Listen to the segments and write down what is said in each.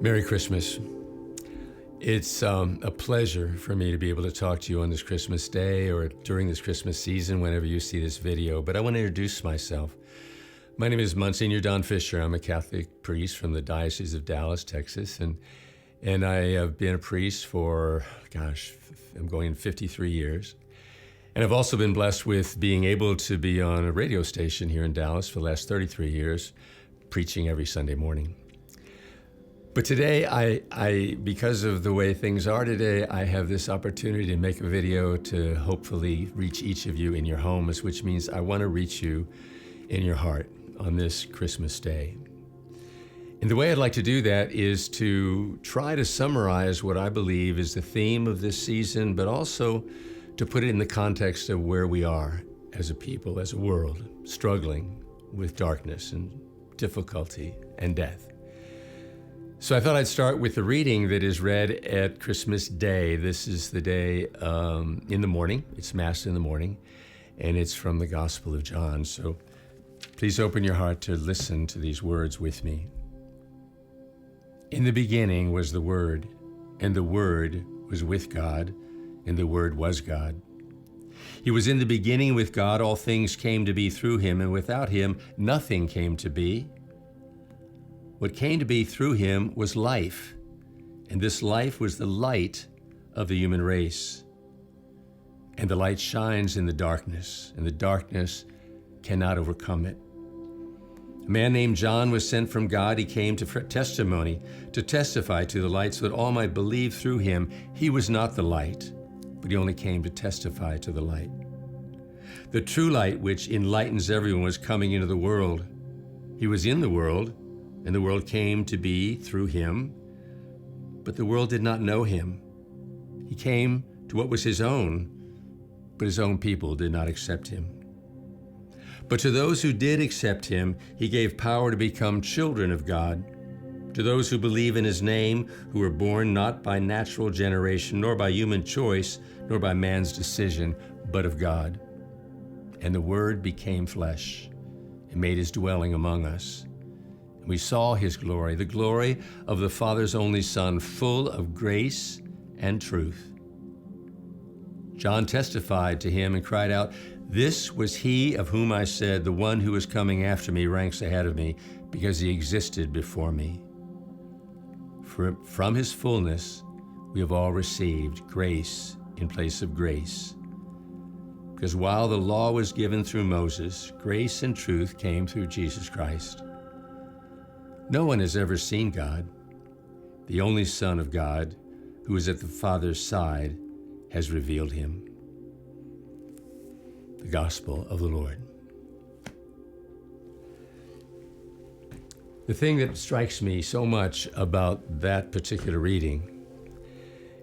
Merry Christmas. It's a pleasure for me to be able to talk to you on this Christmas day or during this Christmas season, whenever you see this video. But I want to introduce myself. My name is Msgr. Don Fischer. I'm a Catholic priest from the Diocese of Dallas, Texas. And I have been a priest for, I'm going 53 years. And I've also been blessed with being able to be on a radio station here in Dallas for the last 33 years, preaching every Sunday morning. But today, I because of the way things are today, I have this opportunity to make a video to hopefully reach each of you in your homes, which means I want to reach you in your heart on this Christmas day. And the way I'd like to do that is to try to summarize what I believe is the theme of this season, but also to put it in the context of where we are as a people, as a world, struggling with darkness and difficulty and death. So I thought I'd start with the reading that is read at Christmas Day. This is the day in the morning. It's Mass in the morning, and it's from the Gospel of John. So please open your heart to listen to these words with me. In the beginning was the Word, and the Word was with God, and the Word was God. He was in the beginning with God. All things came to be through him, and without him nothing came to be. What came to be through him was life, and this life was the light of the human race. And the light shines in the darkness, and the darkness cannot overcome it. A man named John was sent from God. He came to testimony, to testify to the light, so that all might believe through him. He was not the light, but he only came to testify to the light. The true light, which enlightens everyone, was coming into the world. He was in the world, and the world came to be through him, but the world did not know him. He came to what was his own, but his own people did not accept him. But to those who did accept him, he gave power to become children of God, to those who believe in his name, who were born not by natural generation, nor by human choice, nor by man's decision, but of God. And the Word became flesh and made his dwelling among us. We saw his glory, the glory of the Father's only Son, full of grace and truth. John testified to him and cried out, "This was he of whom I said, the one who is coming after me ranks ahead of me, because he existed before me." From his fullness, we have all received grace in place of grace. Because while the law was given through Moses, grace and truth came through Jesus Christ. No one has ever seen God. The only Son of God, who is at the Father's side, has revealed him. The Gospel of the Lord. The thing that strikes me so much about that particular reading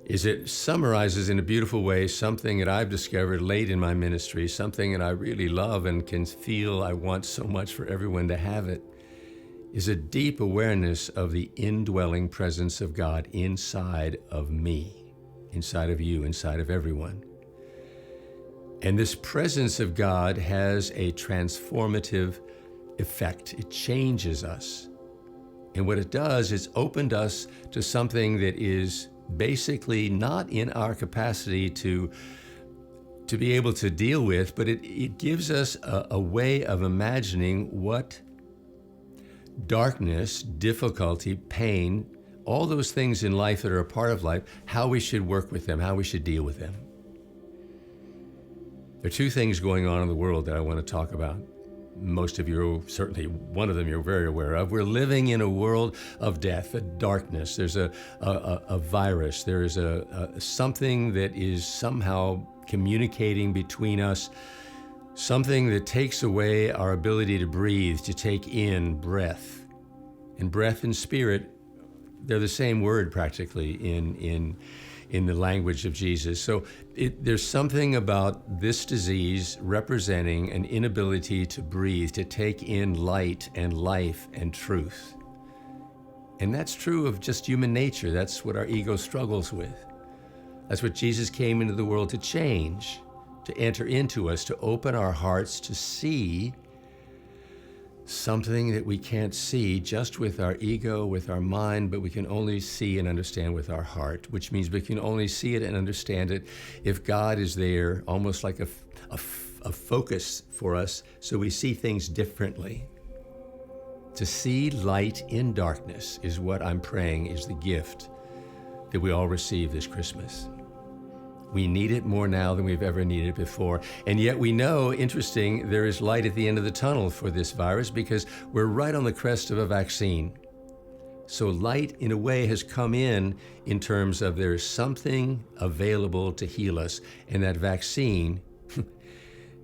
is it summarizes in a beautiful way something that I've discovered late in my ministry, something that I really love and can feel I want so much for everyone to have it, is a deep awareness of the indwelling presence of God inside of me, inside of you, inside of everyone. And this presence of God has a transformative effect. It changes us. And what it does is opened us to something that is basically not in our capacity to be able to deal with, but it gives us a way of imagining what darkness, difficulty, pain, all those things in life that are a part of life, how we should work with them, how we should deal with them. There are two things going on in the world that I want to talk about. Most of you, certainly one of them you're very aware of. We're living in a world of death, a darkness. There's a virus. There is something that is somehow communicating between us, something that takes away our ability to breathe, to take in breath. And breath and spirit, they're the same word practically in the language of Jesus. So there's something about this disease representing an inability to breathe, to take in light and life and truth. And that's true of just human nature. That's what our ego struggles with. That's what Jesus came into the world to change, to enter into us, to open our hearts to see something that we can't see just with our ego, with our mind, but we can only see and understand with our heart, which means we can only see it and understand it if God is there, almost like a focus for us, so we see things differently. To see light in darkness is what I'm praying is the gift that we all receive this Christmas. We need it more now than we've ever needed it before. And yet we know, interesting, there is light at the end of the tunnel for this virus because we're right on the crest of a vaccine. So light, in a way, has come in terms of there's something available to heal us. And that vaccine,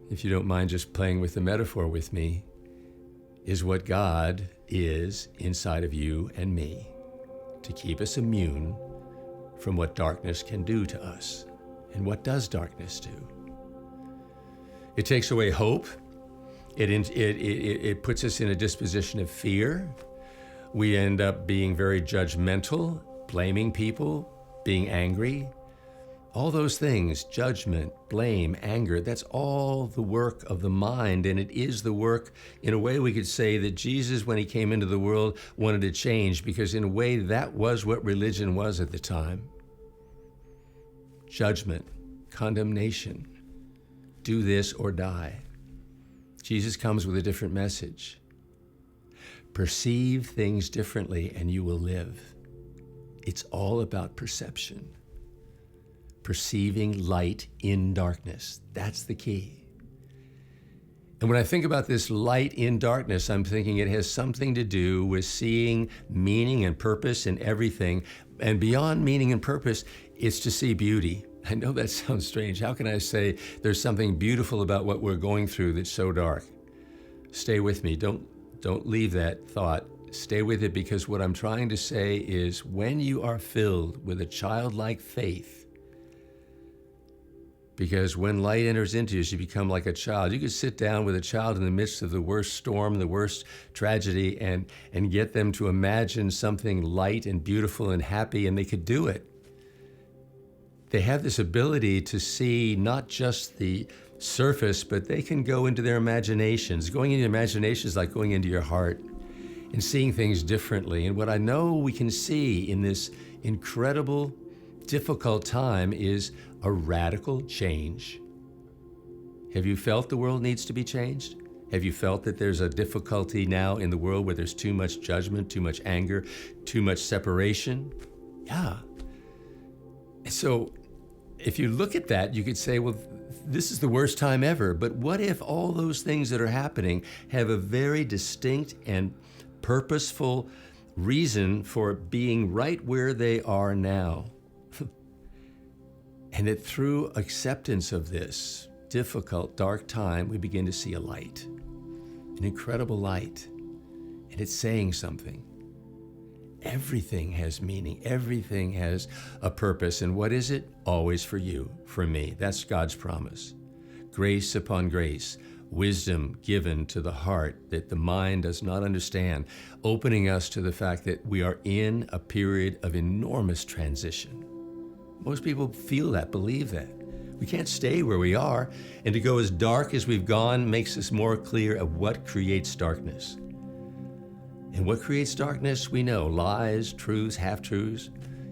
if you don't mind just playing with the metaphor with me, is what God is inside of you and me to keep us immune from what darkness can do to us. And what does darkness do? It takes away hope. It puts us in a disposition of fear. We end up being very judgmental, blaming people, being angry. All those things, judgment, blame, anger, that's all the work of the mind. And it is the work, in a way we could say that Jesus, when he came into the world, wanted to change, because in a way that was what religion was at the time. Judgment, condemnation, do this or die. Jesus comes with a different message. Perceive things differently and you will live. It's all about perception. Perceiving light in darkness. That's the key. And when I think about this light in darkness, I'm thinking it has something to do with seeing meaning and purpose in everything. And beyond meaning and purpose, it's to see beauty. I know that sounds strange. How can I say there's something beautiful about what we're going through that's so dark? Stay with me. Don't leave that thought. Stay with it, because what I'm trying to say is when you are filled with a childlike faith, because when light enters into you, you become like a child. You could sit down with a child in the midst of the worst storm, the worst tragedy, and get them to imagine something light and beautiful and happy, and they could do it. They have this ability to see not just the surface, but they can go into their imaginations. Going into your imagination is like going into your heart and seeing things differently. And what I know we can see in this incredible, difficult time is a radical change. Have you felt the world needs to be changed? Have you felt that there's a difficulty now in the world where there's too much judgment, too much anger, too much separation? Yeah. So if you look at that, you could say, well, this is the worst time ever. But what if all those things that are happening have a very distinct and purposeful reason for being right where they are now? And that through acceptance of this difficult, dark time, we begin to see a light, an incredible light. And it's saying something. Everything has meaning. Everything has a purpose. And what is it? Always for you, for me. That's God's promise. Grace upon grace, wisdom given to the heart that the mind does not understand, opening us to the fact that we are in a period of enormous transition. Most people feel that, believe that. We can't stay where we are, and to go as dark as we've gone makes us more clear of what creates darkness. And what creates darkness, we know: lies, truths, half-truths,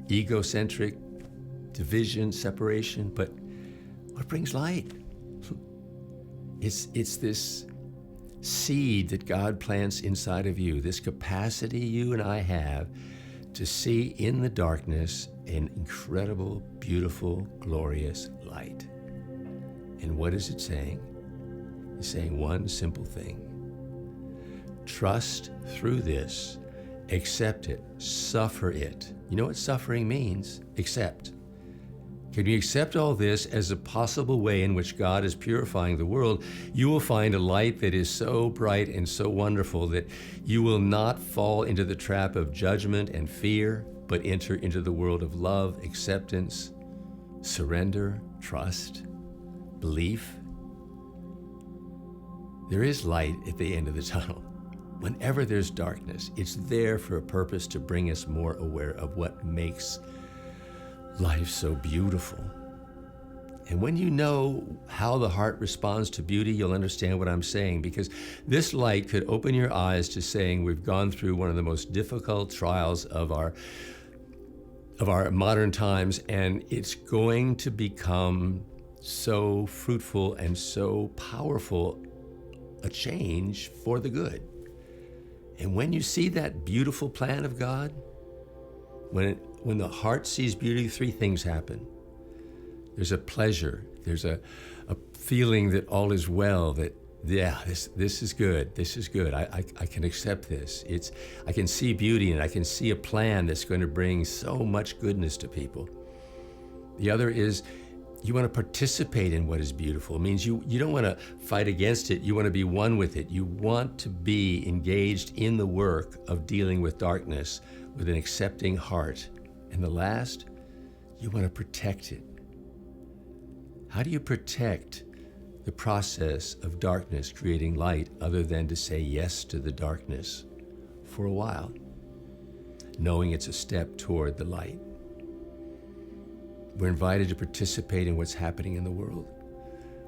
egocentric, division, separation. But what brings light? It's this seed that God plants inside of you, this capacity you and I have to see in the darkness an incredible, beautiful, glorious light. And what is it saying? It's saying one simple thing. Trust through this, accept it, suffer it. You know what suffering means? Accept. Can you accept all this as a possible way in which God is purifying the world? You will find a light that is so bright and so wonderful that you will not fall into the trap of judgment and fear, but enter into the world of love, acceptance, surrender, trust, belief. There is light at the end of the tunnel. Whenever there's darkness, it's there for a purpose to bring us more aware of what makes life so beautiful. And when you know how the heart responds to beauty, you'll understand what I'm saying, because this light could open your eyes to saying we've gone through one of the most difficult trials of our modern times, and it's going to become so fruitful and so powerful a change for the good. And when you see that beautiful plan of God, when the heart sees beauty, three things happen. There's a pleasure, there's a feeling that all is well, that this is good, this is good, I can accept this. I can see beauty, and I can see a plan that's going to bring so much goodness to people. The other is you want to participate in what is beautiful. It means you don't want to fight against it, you want to be one with it. You want to be engaged in the work of dealing with darkness with an accepting heart. And the last, you want to protect it. How do you protect the process of darkness creating light other than to say yes to the darkness for a while, knowing it's a step toward the light? We're invited to participate in what's happening in the world.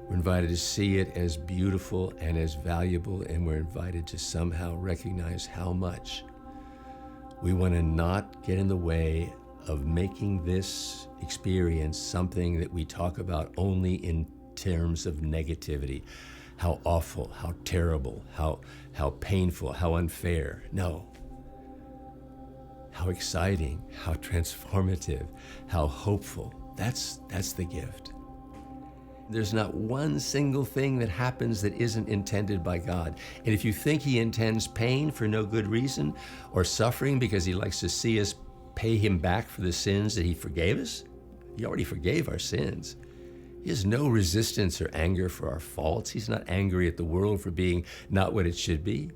We're invited to see it as beautiful and as valuable, and we're invited to somehow recognize how much we want to not get in the way of making this experience something that we talk about only in terms of negativity. How awful, how terrible, how painful, how unfair. No. How exciting, how transformative, how hopeful. That's the gift. There's not one single thing that happens that isn't intended by God. And if you think He intends pain for no good reason, or suffering because He likes to see us pay Him back for the sins that He forgave us, He already forgave our sins. He has no resistance or anger for our faults. He's not angry at the world for being not what it should be.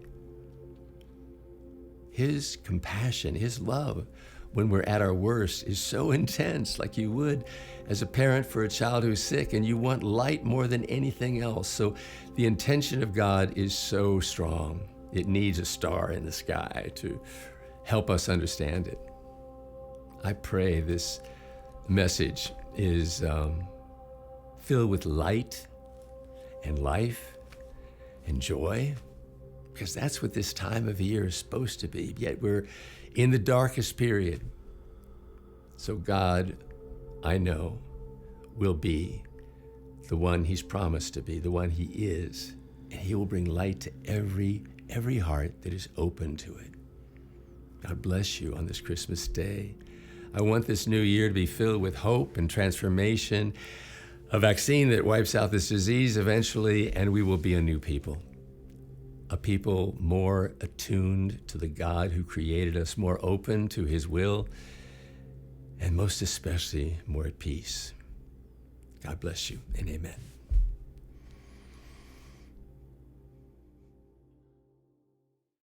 His compassion, His love, when we're at our worst, is so intense, like you would as a parent for a child who's sick, and you want light more than anything else. So the intention of God is so strong. It needs a star in the sky to help us understand it. I pray this message is filled with light and life and joy, because that's what this time of year is supposed to be. Yet we're in the darkest period. So God, I know, will be the one He's promised to be, the one He is, and He will bring light to every heart that is open to it. God bless you on this Christmas day. I want this new year to be filled with hope and transformation, a vaccine that wipes out this disease eventually, and we will be a new people. A people more attuned to the God who created us, more open to His will, and most especially more at peace. God bless you, and amen.